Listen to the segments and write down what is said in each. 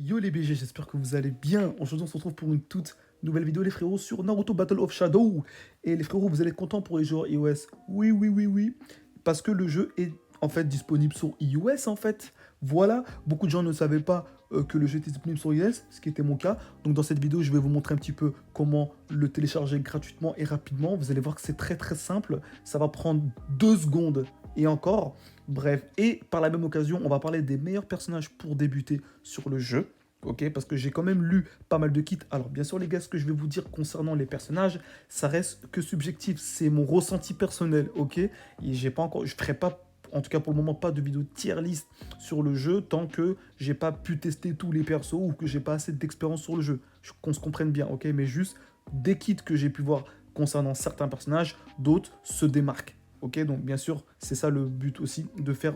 Yo les BG, j'espère que vous allez bien. Aujourd'hui, on se retrouve pour une toute nouvelle vidéo, les frérots, sur Naruto Battle of Shadow. Et les frérots, vous allez être contents pour les joueurs iOS. Oui, oui, oui, oui. Parce que le jeu est en fait disponible sur iOS en fait. Voilà, beaucoup de gens ne savaient pas que le jeu était disponible sur iOS, ce qui était mon cas. Donc dans cette vidéo, je vais vous montrer un petit peu comment le télécharger gratuitement et rapidement. Vous allez voir que c'est très très simple. Ça va prendre 2 secondes et encore. Bref, et par la même occasion, on va parler des meilleurs personnages pour débuter sur le jeu. Ok, parce que j'ai quand même lu pas mal de kits. Alors, bien sûr, les gars, ce que je vais vous dire concernant les personnages, ça reste que subjectif. C'est mon ressenti personnel, ok. Et j'ai pas encore, je ferai pas, en tout cas pour le moment, pas de vidéo tier list sur le jeu tant que j'ai pas pu tester tous les persos ou que j'ai pas assez d'expérience sur le jeu. Qu'on se comprenne bien, ok. Mais juste des kits que j'ai pu voir concernant certains personnages, d'autres se démarquent. Ok, donc bien sûr, c'est ça le but aussi, de faire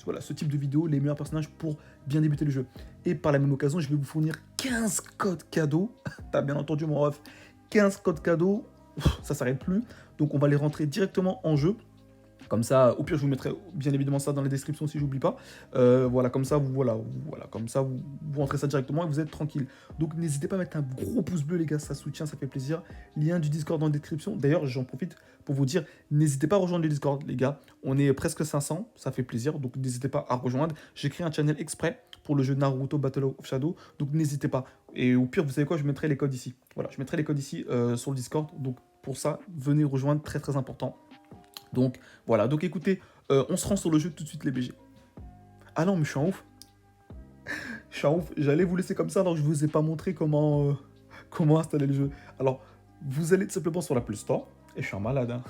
voilà, ce type de vidéo, les meilleurs personnages pour bien débuter le jeu. Et par la même occasion, je vais vous fournir 15 codes cadeaux. T'as bien entendu mon ref, 15 codes cadeaux, ça s'arrête plus. Donc on va les rentrer directement en jeu. Comme ça, au pire, je vous mettrai bien évidemment ça dans la description si j'oublie pas. Voilà, comme ça, comme ça, vous rentrez ça directement et vous êtes tranquille. Donc, n'hésitez pas à mettre un gros pouce bleu, les gars, ça soutient, ça fait plaisir. Lien du Discord dans la description. D'ailleurs, j'en profite pour vous dire, n'hésitez pas à rejoindre le Discord, les gars. On est presque 500, ça fait plaisir, donc n'hésitez pas à rejoindre. J'ai créé un channel exprès pour le jeu Naruto Battle of Shadow, donc n'hésitez pas. Et au pire, vous savez quoi, je mettrai les codes ici. Voilà, je mettrai les codes ici sur le Discord. Donc, pour ça, venez rejoindre, très très important. Donc voilà, donc écoutez, on se rend sur le jeu tout de suite les BG. Ah non, mais je suis en ouf. Je suis en ouf. J'allais vous laisser comme ça, alors je vous ai pas montré comment installer le jeu. Alors, vous allez tout simplement sur la Play Store, et je suis un malade, hein.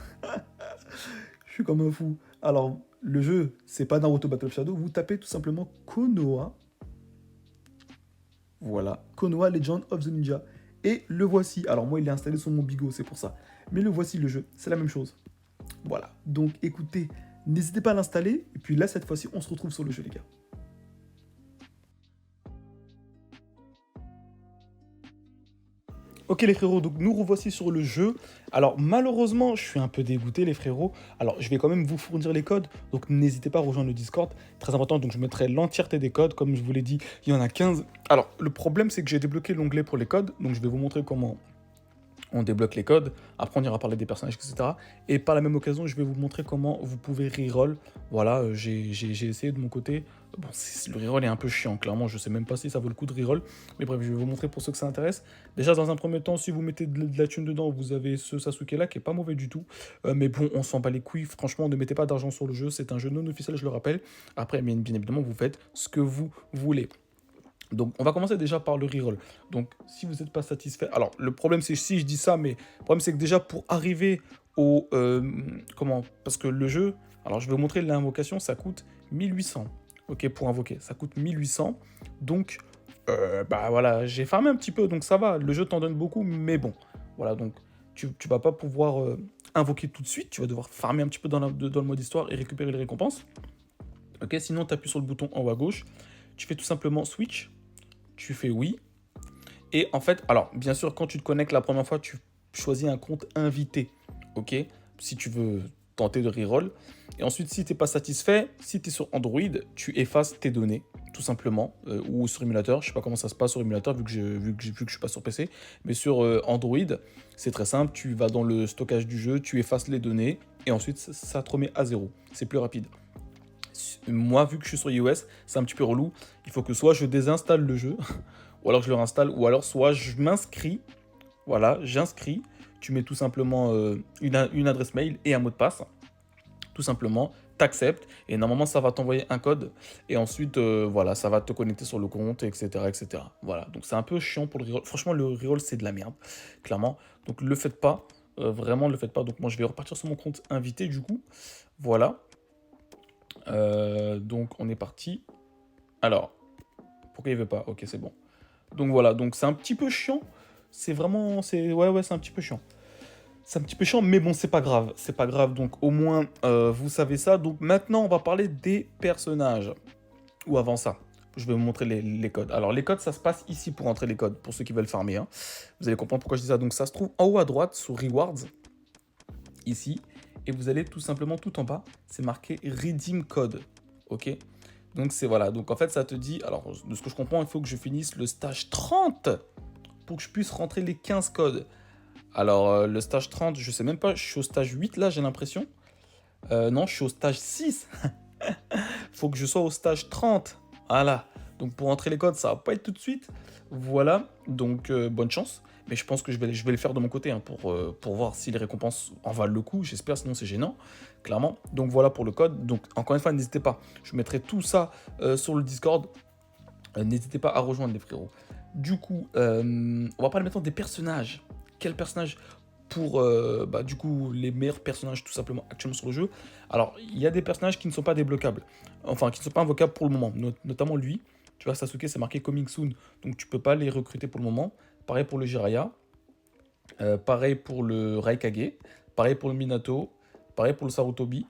Je suis comme un fou. Alors, le jeu, c'est pas Naruto Battle of Shadow, vous tapez tout simplement Konoha. Voilà, Konoha Legend of the Ninja. Et le voici. Alors moi, il est installé sur mon Bigo, c'est pour ça. Mais le voici, le jeu, c'est la même chose. Voilà, donc écoutez, n'hésitez pas à l'installer, et puis là, cette fois-ci, on se retrouve sur le jeu, les gars. Ok les frérots, donc nous revoici sur le jeu. Alors malheureusement, je suis un peu dégoûté les frérots. Alors je vais quand même vous fournir les codes, donc n'hésitez pas à rejoindre le Discord. Très important, donc je mettrai l'entièreté des codes, comme je vous l'ai dit, il y en a 15. Alors le problème c'est que j'ai débloqué l'onglet pour les codes, donc je vais vous montrer comment on débloque les codes, après on ira parler des personnages, etc. Et par la même occasion, je vais vous montrer comment vous pouvez reroll. Voilà, j'ai essayé de mon côté. Bon, le reroll est un peu chiant, clairement, je sais même pas si ça vaut le coup de reroll. Mais bref, je vais vous montrer pour ceux que ça intéresse. Déjà, dans un premier temps, si vous mettez de la thune dedans, vous avez ce Sasuke là qui est pas mauvais du tout. Mais bon, on s'en bat les couilles. Franchement, ne mettez pas d'argent sur le jeu, c'est un jeu non officiel, je le rappelle. Après, bien évidemment, vous faites ce que vous voulez. Donc, on va commencer déjà par le reroll. Donc, si vous n'êtes pas satisfait... Alors, le problème, c'est si je dis ça, mais le problème, c'est que déjà, pour arriver au... comment? Parce que le jeu... Alors, je vais vous montrer l'invocation, ça coûte 1800. Ok, pour invoquer, ça coûte 1800. Donc, bah voilà, j'ai farmé un petit peu, donc ça va. Le jeu t'en donne beaucoup, mais bon. Voilà, donc, tu vas pas pouvoir invoquer tout de suite. Tu vas devoir farmer un petit peu dans le mode histoire et récupérer les récompenses. Ok, sinon, tu appuies sur le bouton en haut à gauche. Tu fais tout simplement switch. Tu fais oui. Et en fait, alors, bien sûr, quand tu te connectes la première fois, tu choisis un compte invité, ok? Si tu veux tenter de reroll. Et ensuite, si tu n'es pas satisfait, si tu es sur Android, tu effaces tes données, tout simplement, ou sur émulateur. Je sais pas comment ça se passe sur émulateur, vu que je suis pas sur PC. Mais sur Android, c'est très simple. Tu vas dans le stockage du jeu, tu effaces les données, et ensuite, ça te remet à zéro. C'est plus rapide. Moi, vu que je suis sur iOS, c'est un petit peu relou. Il faut que soit je désinstalle le jeu, ou alors je le réinstalle, ou alors soit je m'inscris. Voilà, j'inscris. Tu mets tout simplement une adresse mail et un mot de passe. Tout simplement, t'acceptes. Et normalement, ça va t'envoyer un code. Et ensuite, voilà, ça va te connecter sur le compte, etc. etc. Voilà, donc c'est un peu chiant pour le reroll. Franchement, le reroll, c'est de la merde, clairement. Donc, le faites pas. Vraiment, ne le faites pas. Donc, moi, je vais repartir sur mon compte invité, du coup. Voilà. Donc on est parti. Alors, pourquoi il veut pas? Ok, c'est bon. Donc voilà, donc c'est un petit peu chiant. C'est vraiment, ouais, c'est un petit peu chiant. C'est un petit peu chiant, mais bon, c'est pas grave. C'est pas grave, donc au moins, vous savez ça. Donc maintenant, on va parler des personnages. Ou avant ça, je vais vous montrer les codes. Alors, les codes, ça se passe ici pour entrer les codes, pour ceux qui veulent farmer, hein. Vous allez comprendre pourquoi je dis ça. Donc ça se trouve en haut à droite, sous Rewards, ici. Et vous allez tout simplement tout en bas, c'est marqué Redeem Code. Ok? Donc c'est voilà, donc en fait ça te dit, alors de ce que je comprends, il faut que je finisse le stage 30 pour que je puisse rentrer les 15 codes. Alors le stage 30, je sais même pas, je suis au stage 8 là, j'ai l'impression. Non, je suis au stage 6. Faut que je sois au stage 30. Voilà. Donc pour entrer les codes, ça va pas être tout de suite. Voilà. Donc bonne chance. Mais je pense que je vais le faire de mon côté hein, pour voir si les récompenses en valent le coup. J'espère, sinon c'est gênant, clairement. Donc voilà pour le code. Donc encore une fois, n'hésitez pas. Je mettrai tout ça sur le Discord. N'hésitez pas à rejoindre les frérots. Du coup, on va parler maintenant des personnages. Quel personnage pour du coup les meilleurs personnages tout simplement actuellement sur le jeu. Alors il y a des personnages qui ne sont pas débloquables, enfin qui ne sont pas invocables pour le moment, notamment lui. Tu vois Sasuke c'est marqué coming soon, donc tu peux pas les recruter pour le moment. Pareil pour le Jiraiya, pareil pour le Raikage, pareil pour le Minato, pareil pour le Sarutobi.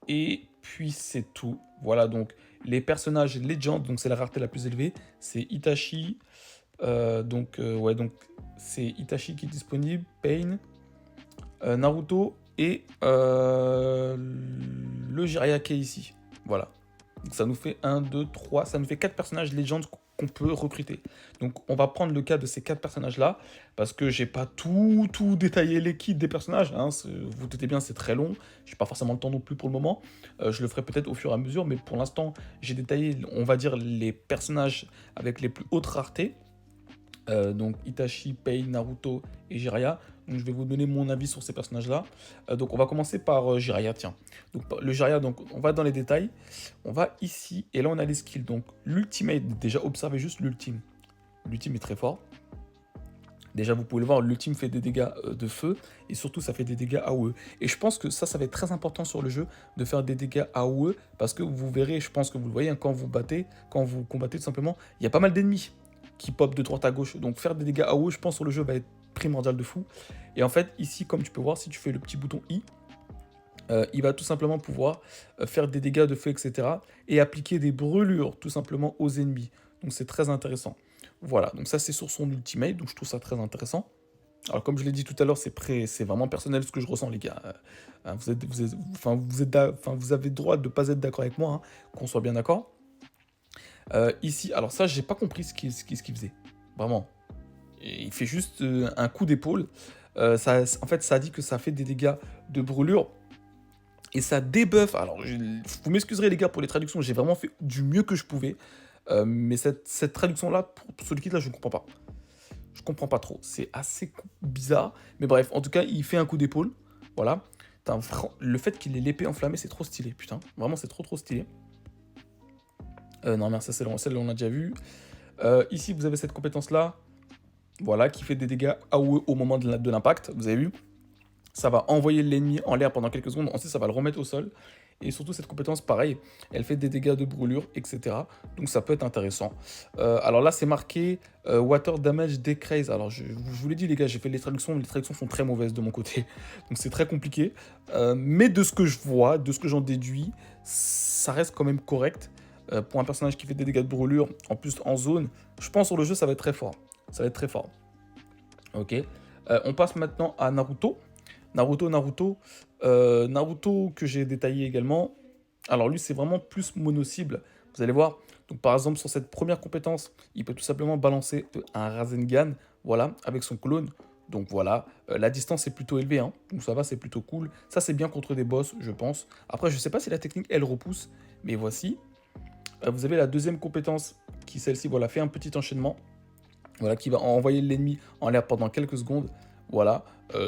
Et puis c'est tout. Voilà donc les personnages Legend, donc c'est la rareté la plus élevée, c'est Itachi. Donc c'est Itachi qui est disponible, Pain, Naruto et le Jiraiya qui est ici. Voilà. Donc ça nous fait 1, 2, 3, ça nous fait 4 personnages légendes qu'on peut recruter. Donc on va prendre le cas de ces 4 personnages-là, parce que j'ai pas tout détaillé les kits des personnages, hein, vous doutez bien c'est très long, j'ai pas forcément le temps non plus pour le moment, je le ferai peut-être au fur et à mesure, mais pour l'instant j'ai détaillé, on va dire, les personnages avec les plus hautes raretés, donc Itachi, Pain, Naruto et Jiraiya. Donc je vais vous donner mon avis sur ces personnages-là. Donc on va commencer par Jiraiya, tiens. Donc le Jiraiya, donc on va dans les détails. On va ici, et là on a les skills. Donc l'ultimate, déjà observez juste l'ultime. L'ultime est très fort. Déjà vous pouvez le voir, l'ultime fait des dégâts de feu, et surtout ça fait des dégâts AOE. Et je pense que ça va être très important sur le jeu, de faire des dégâts AOE, parce que vous verrez, je pense que vous le voyez, hein, quand vous combattez tout simplement, il y a pas mal d'ennemis qui pop de droite à gauche. Donc faire des dégâts AOE, je pense, sur le jeu va être primordial de fou. Et en fait, ici, comme tu peux voir, si tu fais le petit bouton I, il va tout simplement pouvoir faire des dégâts de feu, etc. Et appliquer des brûlures, tout simplement, aux ennemis. Donc c'est très intéressant. Voilà, donc ça c'est sur son ultimate, donc je trouve ça très intéressant. Alors comme je l'ai dit tout à l'heure, c'est vraiment personnel ce que je ressens les gars. Vous avez le droit de ne pas être d'accord avec moi, hein, qu'on soit bien d'accord. Ici, alors ça j'ai pas compris ce qu'il faisait. Vraiment. Et il fait juste un coup d'épaule. En fait ça dit que ça fait des dégâts de brûlure. Et ça débuff. Alors vous m'excuserez les gars pour les traductions, j'ai vraiment fait du mieux que je pouvais. Mais cette traduction-là, pour ce liquide-là, je ne comprends pas. Je comprends pas trop. C'est assez bizarre. Mais bref, en tout cas, il fait un coup d'épaule. Voilà. Le fait qu'il ait l'épée enflammée, c'est trop stylé. Putain, vraiment, c'est trop stylé. Non, mais ça, celle-là, on a déjà vu. Ici, vous avez cette compétence-là. Voilà, qui fait des dégâts AOE au moment de l'impact. Vous avez vu? Ça va envoyer l'ennemi en l'air pendant quelques secondes. Ensuite, ça va le remettre au sol. Et surtout, cette compétence, pareil, elle fait des dégâts de brûlure, etc. Donc ça peut être intéressant. Alors là, c'est marqué Water Damage Decrease. Alors je vous l'ai dit, les gars, j'ai fait les traductions sont très mauvaises de mon côté. Donc c'est très compliqué. Mais de ce que je vois, de ce que j'en déduis, ça reste quand même correct. Pour un personnage qui fait des dégâts de brûlure, en plus en zone, je pense sur le jeu, ça va être très fort. Ça va être très fort. Ok. On passe maintenant à Naruto. Naruto que j'ai détaillé également. Alors lui, c'est vraiment plus mono-cible. Vous allez voir. Donc par exemple, sur cette première compétence, il peut tout simplement balancer un Rasengan, voilà, avec son clone. Donc voilà, la distance est plutôt élevée, hein. Donc ça va, c'est plutôt cool. Ça, c'est bien contre des boss, je pense. Après, je sais pas si la technique, elle repousse, mais voici. Vous avez la deuxième compétence, qui celle-ci, voilà, fait un petit enchaînement. Voilà, qui va envoyer l'ennemi en l'air pendant quelques secondes. Voilà,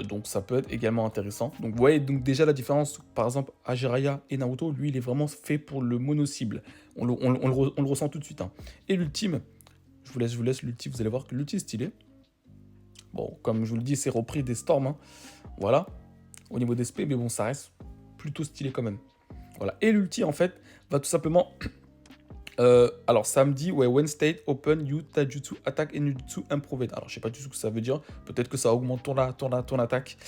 donc ça peut être également intéressant. Donc vous voyez donc déjà la différence, par exemple, à Jiraiya et Naruto, lui il est vraiment fait pour le mono-cible. On le ressent tout de suite, hein. Et l'ultime, je vous laisse l'ultime, vous allez voir que l'ultime est stylé. Bon, comme je vous le dis, c'est repris des Storms, hein. Voilà, au niveau des SP, mais bon, ça reste plutôt stylé quand même. Voilà, et l'ulti en fait va tout simplement... alors ça me dit, ouais, when state open, you taijutsu attack and jutsu improved. Alors je sais pas du tout ce que ça veut dire. Peut-être que ça augmente ton attaque,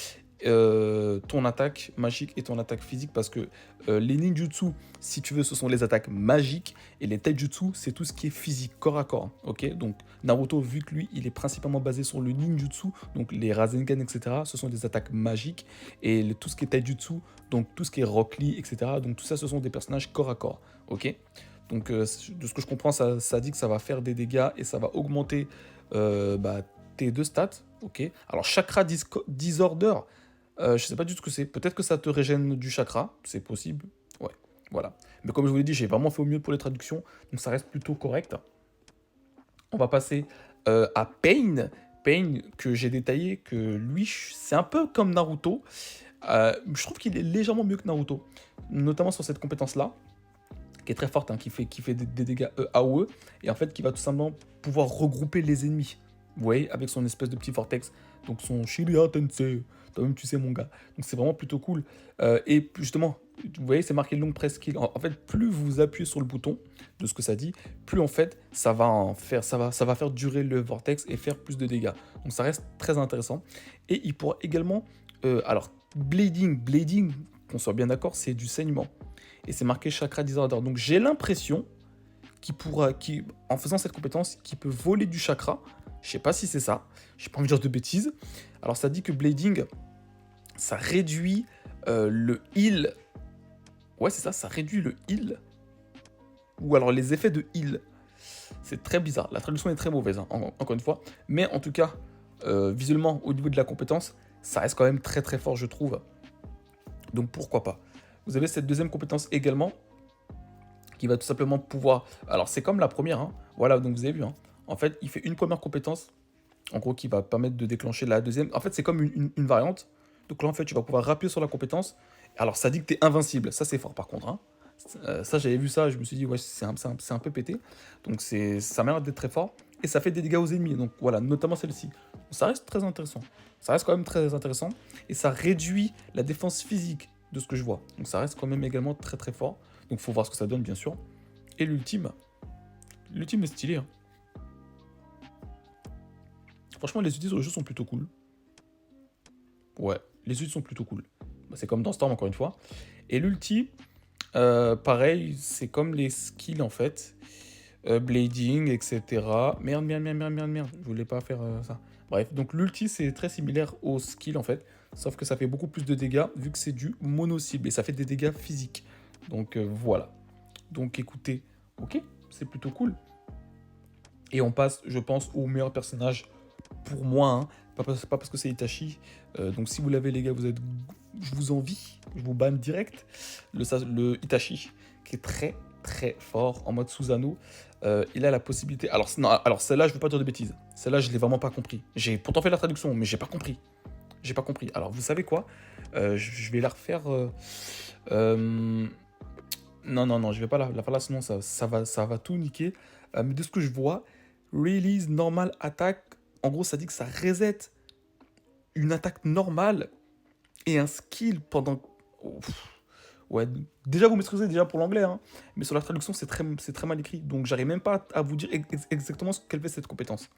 ton attaque magique et ton attaque physique, parce que les ninjutsu, si tu veux, ce sont les attaques magiques, et les taijutsu, c'est tout ce qui est physique, corps à corps. Ok, donc Naruto, vu que lui, il est principalement basé sur le ninjutsu, donc les Rasengan, etc., ce sont des attaques magiques, et tout ce qui est taijutsu, donc tout ce qui est Rock Lee, etc., donc tout ça, ce sont des personnages corps à corps. Ok. Donc de ce que je comprends, ça dit que ça va faire des dégâts et ça va augmenter tes deux stats. Ok. Alors chakra disorder, je sais pas du tout ce que c'est. Peut-être que ça te régène du chakra, c'est possible. Ouais, voilà. Mais comme je vous l'ai dit, j'ai vraiment fait au mieux pour les traductions, donc ça reste plutôt correct. On va passer à Pain. Pain, que j'ai détaillé, que lui, c'est un peu comme Naruto. Je trouve qu'il est légèrement mieux que Naruto, notamment sur cette compétence-là, qui est très forte, hein, qui fait des dégâts AOE, et en fait qui va tout simplement pouvoir regrouper les ennemis. Vous voyez, avec son espèce de petit vortex, donc son Shiria Tensei, toi-même tu sais mon gars. Donc c'est vraiment plutôt cool. Et justement, vous voyez, c'est marqué long press kill. En fait, plus vous appuyez sur le bouton de ce que ça dit, plus en fait ça va faire durer le vortex et faire plus de dégâts. Donc ça reste très intéressant. Et il pourra également, alors blading, qu'on soit bien d'accord, c'est du saignement. Et c'est marqué chakra disorder. Donc j'ai l'impression en faisant cette compétence, qu'il peut voler du chakra. Je sais pas si c'est ça. J'ai pas envie de dire de bêtises. Alors ça dit que blading, ça réduit le heal. Ouais, c'est ça, ça réduit le heal. Ou alors les effets de heal. C'est très bizarre. La traduction est très mauvaise, hein, encore une fois. Mais en tout cas, visuellement, au niveau de la compétence, ça reste quand même très très fort, je trouve. Donc pourquoi pas. Vous avez cette deuxième compétence également, qui va tout simplement pouvoir... Alors c'est comme la première, hein. Voilà, donc vous avez vu. Hein. En fait, il fait une première compétence, en gros, qui va permettre de déclencher la deuxième. En fait, c'est comme une variante. Donc là, en fait, tu vas pouvoir appuyer sur la compétence. Alors, ça dit que tu es invincible. Ça, c'est fort, par contre. Hein. Ça, j'avais vu ça. Je me suis dit, ouais, c'est un peu pété. Donc, ça m'a l'air d'être très fort. Et ça fait des dégâts aux ennemis. Donc, voilà, notamment celle-ci. Ça reste très intéressant. Ça reste quand même très intéressant. Et ça réduit la défense physique de ce que je vois. Donc, ça reste quand même également très, très fort. Donc, il faut voir ce que ça donne, bien sûr. Et l'ultime. L'ultime est stylé, hein. Franchement, les ultis sur le jeu sont plutôt cool. Ouais, les ultis sont plutôt cool. Bah, c'est comme dans Storm, encore une fois. Et l'ulti, pareil, c'est comme les skills, en fait. Blading, etc. Merde. Je voulais pas faire ça. Bref, donc l'ulti, c'est très similaire au skill, en fait. Sauf que ça fait beaucoup plus de dégâts, vu que c'est du mono-cible. Et ça fait des dégâts physiques. Donc, voilà. Donc, écoutez, ok, c'est plutôt cool. Et on passe, je pense, au meilleur personnage pour moi, hein. Pas parce que c'est Itachi. Donc si vous l'avez, les gars, je vous envie, je vous banne direct. Le Itachi, qui est très très fort en mode Susanoo. Il a la possibilité... Alors, non, alors celle-là, je ne veux pas dire de bêtises. Celle-là, je ne l'ai vraiment pas compris. J'ai pourtant fait la traduction, mais j'ai pas compris. J'ai pas compris. Alors, vous savez quoi, je vais la refaire... Non, je vais pas la faire là, sinon ça va tout niquer. Mais de ce que je vois, Release Normal Attack, en gros, ça dit que ça reset une attaque normale et un skill pendant... Ouais, déjà vous maîtrisez déjà pour l'anglais, hein, mais sur la traduction, c'est très mal écrit. Donc, j'arrive même pas à vous dire exactement ce qu'elle fait cette compétence.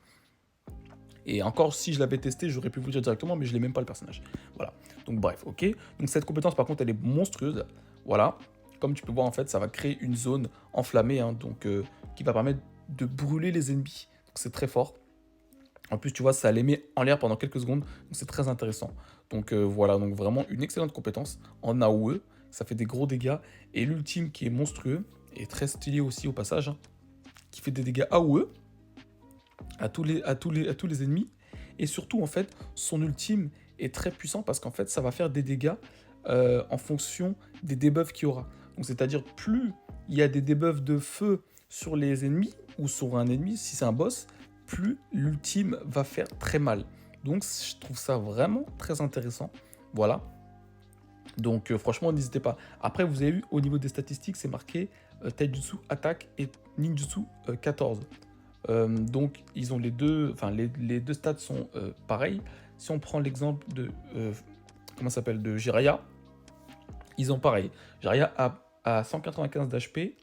Et encore, si je l'avais testé, j'aurais pu vous dire directement, mais je l'ai même pas le personnage. Voilà. Donc, bref, ok. Donc, cette compétence, par contre, elle est monstrueuse. Voilà. Comme tu peux voir, en fait, ça va créer une zone enflammée, hein, donc, qui va permettre de brûler les ennemis. Donc, c'est très fort. En plus, tu vois, ça les met en l'air pendant quelques secondes, donc c'est très intéressant. Donc voilà, donc vraiment une excellente compétence en AOE, ça fait des gros dégâts. Et l'ultime qui est monstrueux, et très stylé aussi au passage, hein, qui fait des dégâts AOE à tous les ennemis. Et surtout, en fait, son ultime est très puissant parce qu'en fait, ça va faire des dégâts en fonction des debuffs qu'il y aura. Donc c'est-à-dire, plus il y a des debuffs de feu sur les ennemis, ou sur un ennemi, si c'est un boss, plus l'ultime va faire très mal. Donc je trouve ça vraiment très intéressant. Voilà. Donc franchement, n'hésitez pas. Après, vous avez vu, au niveau des statistiques, c'est marqué Taijutsu attaque et Ninjutsu 14. Donc ils ont les deux, enfin les deux stats sont pareils. Si on prend l'exemple de, comment ça s'appelle, de Jiraiya, ils ont pareil. Jiraiya a 195 d'HP,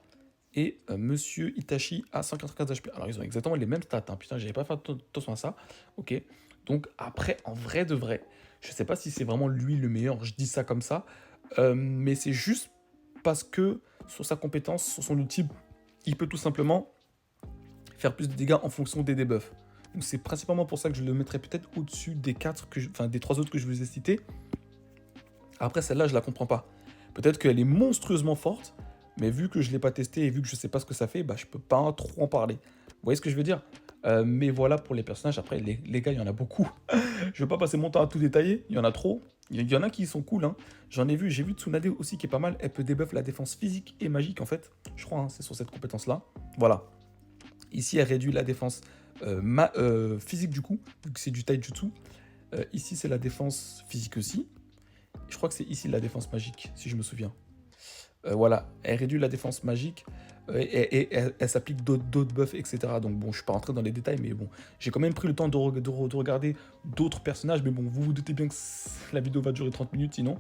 et Monsieur Itachi a 195 HP. Alors, ils ont exactement les mêmes stats. Hein. Putain, j'avais pas fait attention à ça. Ok. Donc, après, en vrai de vrai, je sais pas si c'est vraiment lui le meilleur. Je dis ça comme ça. Mais c'est juste parce que sur sa compétence, sur son ulti, il peut tout simplement faire plus de dégâts en fonction des debuffs. Donc, c'est principalement pour ça que je le mettrais peut-être au-dessus des des 3 autres que je vous ai cités. Après, celle-là, je la comprends pas. Peut-être qu'elle est monstrueusement forte, Mais vu que je ne l'ai pas testé et vu que je ne sais pas ce que ça fait, bah, je peux pas trop en parler. Vous voyez ce que je veux dire? Mais voilà pour les personnages. Après, les gars, il y en a beaucoup. Je vais pas passer mon temps à tout détailler. Il y en a trop. Il y en a qui sont cool, hein. J'ai vu Tsunade aussi qui est pas mal. Elle peut debuff la défense physique et magique en fait. Je crois, hein, c'est sur cette compétence-là. Voilà. Ici, elle réduit la défense physique du coup, vu que c'est du taijutsu. Ici, c'est la défense physique aussi. Je crois que c'est ici la défense magique, si je me souviens. Voilà, elle réduit la défense magique et elle s'applique d'autres buffs, etc. Donc bon, je ne suis pas rentré dans les détails, mais bon, j'ai quand même pris le temps de regarder d'autres personnages, mais bon, vous vous doutez bien que la vidéo va durer 30 minutes sinon.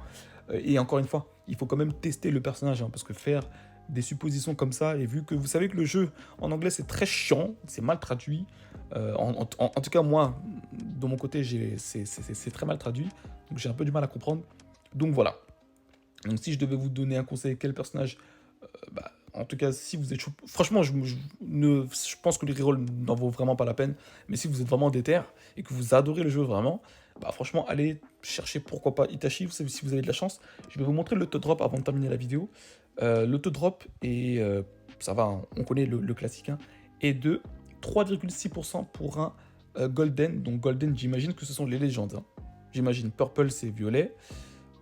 Et encore une fois, il faut quand même tester le personnage, hein, parce que faire des suppositions comme ça, et vu que vous savez que le jeu en anglais c'est très chiant, c'est mal traduit, en tout cas moi, de mon côté, c'est très mal traduit, donc j'ai un peu du mal à comprendre. Donc voilà. Donc si je devais vous donner un conseil, quel personnage, bah, en tout cas si vous êtes chaud, franchement je pense que le reroll n'en vaut vraiment pas la peine, mais si vous êtes vraiment déter et que vous adorez le jeu vraiment, bah franchement allez chercher pourquoi pas Itachi, vous savez, si vous avez de la chance. Je vais vous montrer l'autodrop avant de terminer la vidéo. L'autodrop et ça va, hein, on connaît le classique, hein, est de 3,6% pour un golden, donc golden j'imagine que ce sont les légendes, hein. J'imagine purple c'est violet.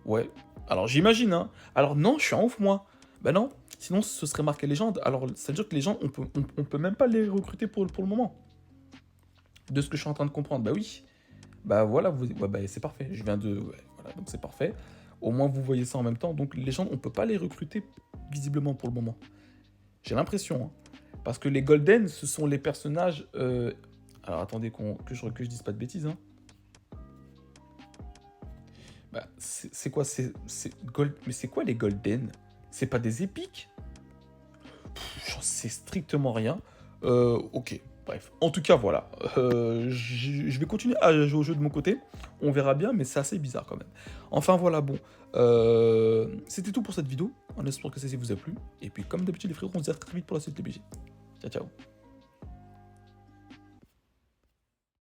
Ouais, alors j'imagine, hein. Alors non, je suis un ouf, moi. Ben non, sinon ce serait marqué légende. Alors ça veut dire que les gens, on peut même pas les recruter pour le moment. De ce que je suis en train de comprendre, bah oui. Bah voilà, ouais, bah, c'est parfait. Je viens de... ouais, voilà, donc c'est parfait. Au moins vous voyez ça en même temps. Donc les gens, on peut pas les recruter visiblement pour le moment. J'ai l'impression, hein. Parce que les Golden, ce sont les personnages... Alors attendez que je dise pas de bêtises, hein. Bah, c'est quoi? Mais c'est quoi les Golden? C'est pas des épiques? J'en sais strictement rien. Ok, bref. En tout cas, voilà. Je vais continuer à jouer au jeu de mon côté. On verra bien, mais c'est assez bizarre quand même. Enfin, voilà, bon. C'était tout pour cette vidéo. On espère que ça vous a plu. Et puis, comme d'habitude, les frérots, on se dit à très vite pour la suite des BG. Ciao, ciao.